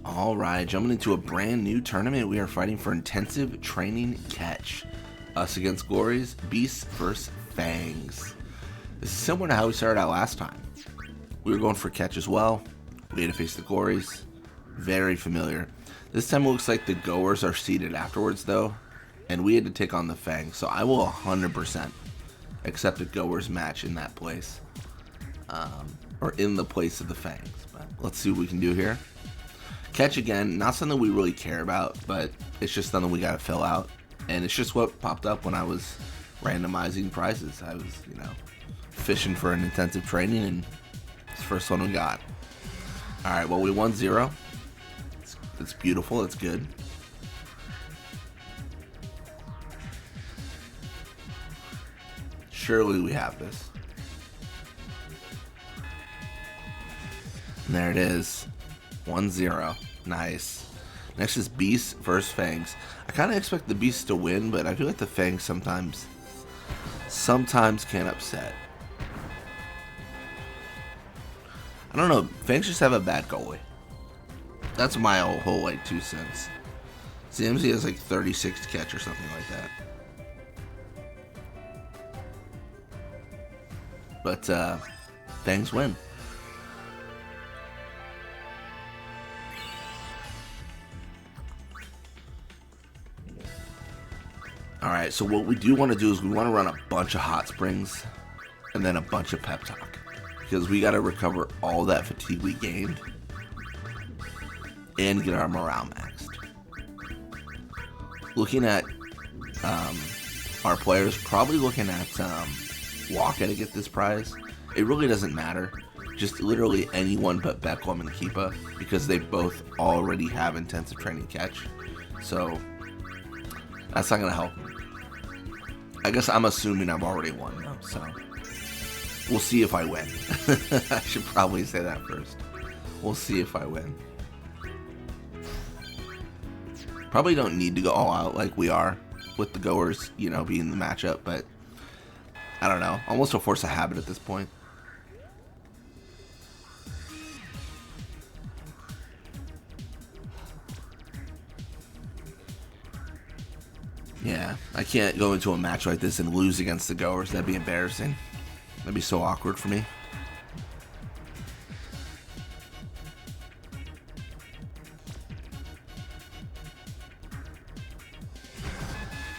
Alright, jumping into a brand new tournament. We are fighting for intensive training catch. Us against Glories, Beasts vs. Fangs. This is similar to how we started out last time. We were going for catch as well. We had to face the Glories. Very familiar. This time it looks like the Goers are seated afterwards though, and we had to take on the Fangs. So I will 100% accept a Goers match in that place. Or in the place of the Fangs. But let's see what we can do here. Catch again, not something we really care about, but it's just something we gotta fill out. And it's just what popped up when I was randomizing prizes. I was, fishing for an intensive training, and it's the first one we got. Alright, well, we won 0. It's beautiful, it's good. Surely we have this. And there it is. 1-0. Nice. Next is Beasts vs. Fangs. I kind of expect the Beasts to win, but I feel like the Fangs sometimes can upset. I don't know. Fangs just have a bad goalie. That's my whole 2 cents. CMC has 36 to catch or something like that. But Fangs win. Alright, so what we do want to do is we want to run a bunch of hot springs and then a bunch of pep talk, because we got to recover all that fatigue we gained and get our morale maxed. Looking at our players, probably looking at Waka to get this prize. It really doesn't matter. Just literally anyone but Beckham and Keepa, because they both already have intensive training catch. So that's not going to help me. I guess I'm assuming I've already won though, so we'll see if I win. I should probably say that first. We'll see if I win. Probably don't need to go all out like we are with the Goers, being the matchup, but I don't know. Almost a force of habit at this point. Yeah, I can't go into a match like this and lose against the Goers. That'd be embarrassing. That'd be so awkward for me.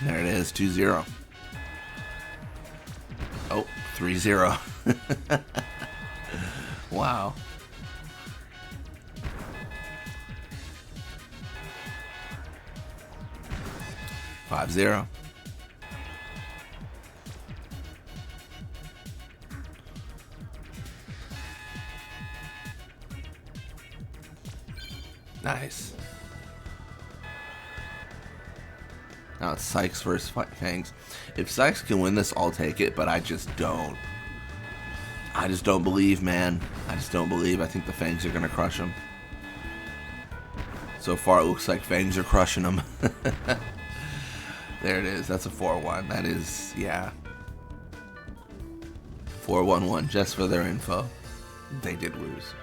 There it is, 2-0. Oh, 3-0. Wow. 5-0. Nice. Now it's Sykes versus Fangs. If Sykes can win this, I'll take it, but I just don't. I just don't believe, man. I just don't believe. I think the Fangs are going to crush him. So far, it looks like Fangs are crushing him. There it is. That's a 4-1. That is, yeah. 4-1-1, just for their info. They did lose.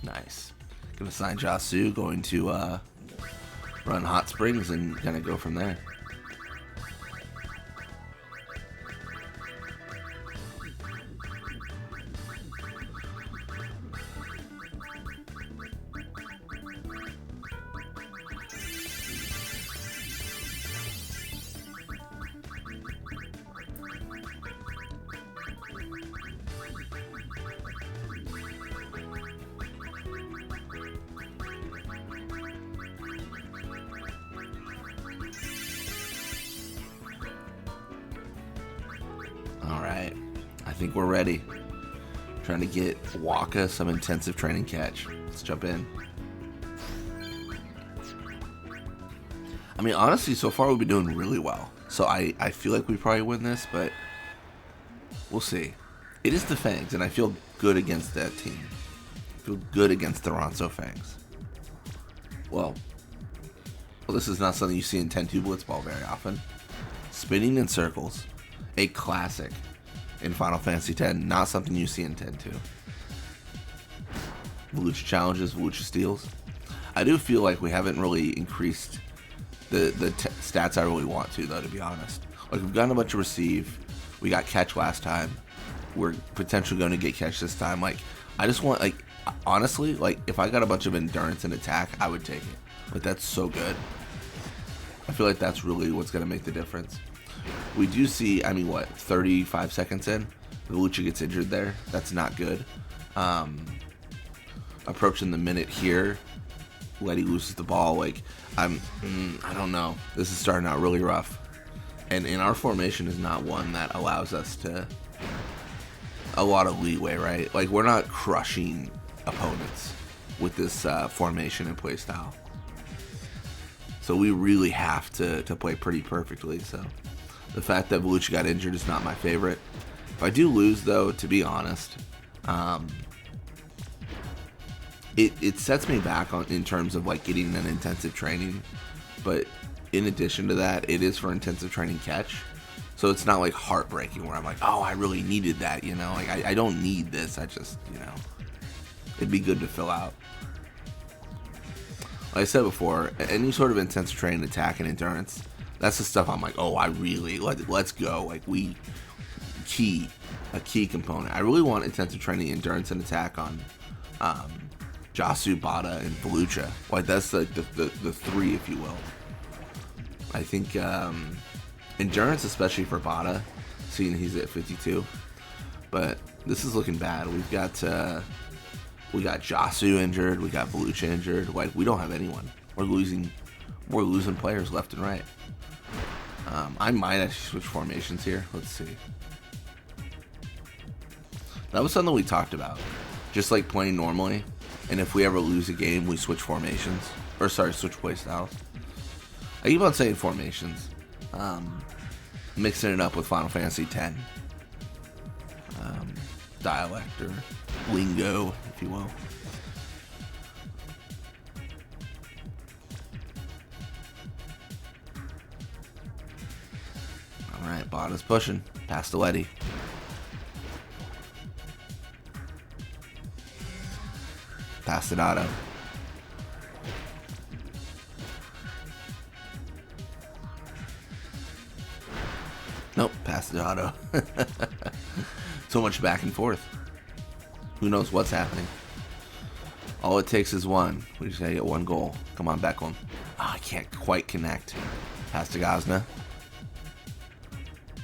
Nice. Gonna sign Jasu, going to run hot springs and gonna go from there. Alright, I think we're ready. Trying to get Waka some intensive training catch. Let's jump in. I mean, honestly, so far we've been doing really well. So I feel like we probably win this, but we'll see. It is the Fangs, and I feel good against that team. I feel good against the Ronso Fangs. Well, this is not something you see in 10-2 Blitzball very often. Spinning in circles. A classic in Final Fantasy X. Not something you see in 10-2. Volucha challenges, Volucha steals. I do feel like we haven't really increased the stats I really want to, though, to be honest. Like, we've gotten a bunch of receive. We got catch last time. We're potentially going to get catch this time. Like, I just want, like, honestly, like, if I got a bunch of endurance and attack, I would take it. Like, that's so good. I feel like that's really what's going to make the difference. We do see, I mean, what, 35 seconds in? Volucha gets injured there. That's not good. Approaching the minute here. Letty loses the ball. Like, I don't know. This is starting out really rough. And our formation is not one that allows us to a lot of leeway, right? Like, we're not crushing opponents with this formation and play style. So we really have to play pretty perfectly. So the fact that Volucha got injured is not my favorite. If I do lose, though, to be honest, it sets me back in terms of, like, getting an intensive training. But in addition to that, it is for intensive training catch. So it's not like heartbreaking where I'm like, oh, I really needed that, you know? Like, I don't need this. I just, you know, it'd be good to fill out. Like I said before, any sort of intensive training, attack, and endurance, that's the stuff I'm like, oh, I really, let's go. Like, a key component. I really want intensive training, endurance, and attack on Jasu, Bada, and Volucha. Like, that's like the three, if you will. I think endurance, especially for Bada, seeing he's at 52. But this is looking bad. We got Jasu injured. We got Volucha injured. Like, we don't have anyone. We're losing players left and right. I might actually switch formations here. Let's see. That was something we talked about. Just like playing normally. And if we ever lose a game, we switch formations. Or sorry, switch play styles. I keep on saying formations. Mixing it up with Final Fantasy X. Dialect or lingo, if you will. Alright, Bada's pushing. Past the Letty. Past it Otto. Nope, past the Otto. So much back and forth. Who knows what's happening? All it takes is one. We just gotta get one goal. Come on, Beckham. Oh, I can't quite connect. Past to Gazna.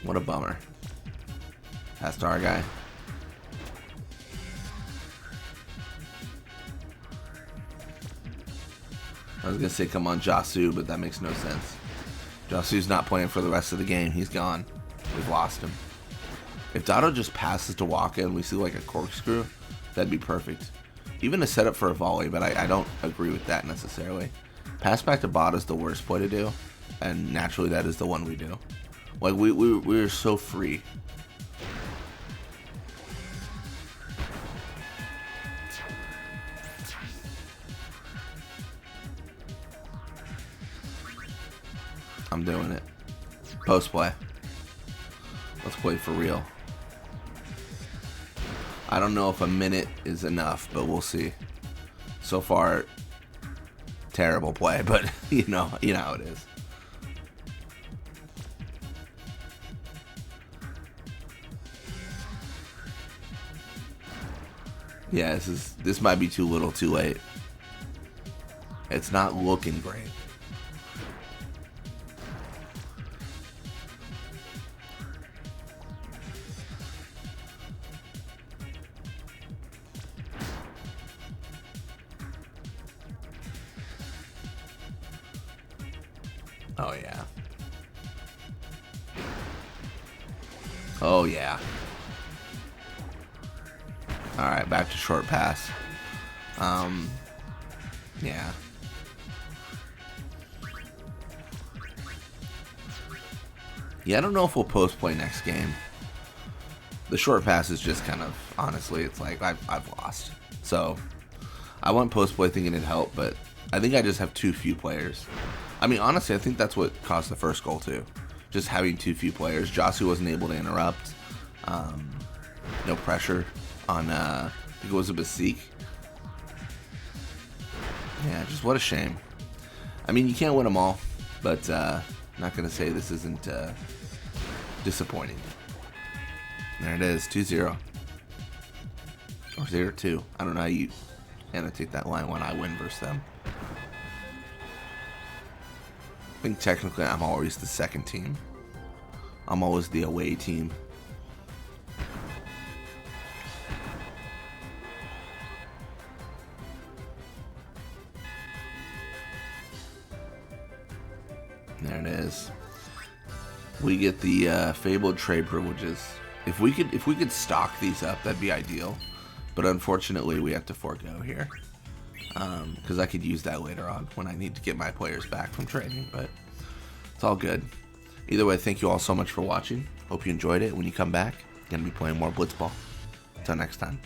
What a bummer. Past to our guy. I was gonna say come on Jasu, but that makes no sense. Jasu's not playing for the rest of the game. He's gone. We've lost him. If Dotto just passes to Waka and we see like a corkscrew, that'd be perfect. Even a setup for a volley, but I don't agree with that necessarily. Pass back to Bot is the worst play to do, and naturally that is the one we do. Like, we're so free. I'm doing it. Post play. Let's play for real. I don't know if a minute is enough, but we'll see. So far, terrible play, but you know how it is. Yeah, this might be too little, too late. It's not looking great. Oh, yeah. Oh, yeah. Alright, back to short pass. Yeah. Yeah, I don't know if we'll post play next game. The short pass is just kind of, honestly, it's like I've lost. So, I went post play thinking it'd help, but I think I just have too few players. I mean, honestly, I think that's what caused the first goal, too. Just having too few players. Jasu wasn't able to interrupt. No pressure on, I think it was a Besaid. Yeah, just what a shame. I mean, you can't win them all, but not going to say this isn't disappointing. There it is, 2-0. Or 0-2. I don't know how you annotate that line when I win versus them. I think technically I'm always the second team. I'm always the away team. There it is. We get the fabled trade privileges. If we could stock these up, that'd be ideal. But unfortunately, we have to forego here. Because I could use that later on when I need to get my players back from trading. But it's all good. Either way, thank you all so much for watching. Hope you enjoyed it. When you come back, going to be playing more Blitzball. Until next time.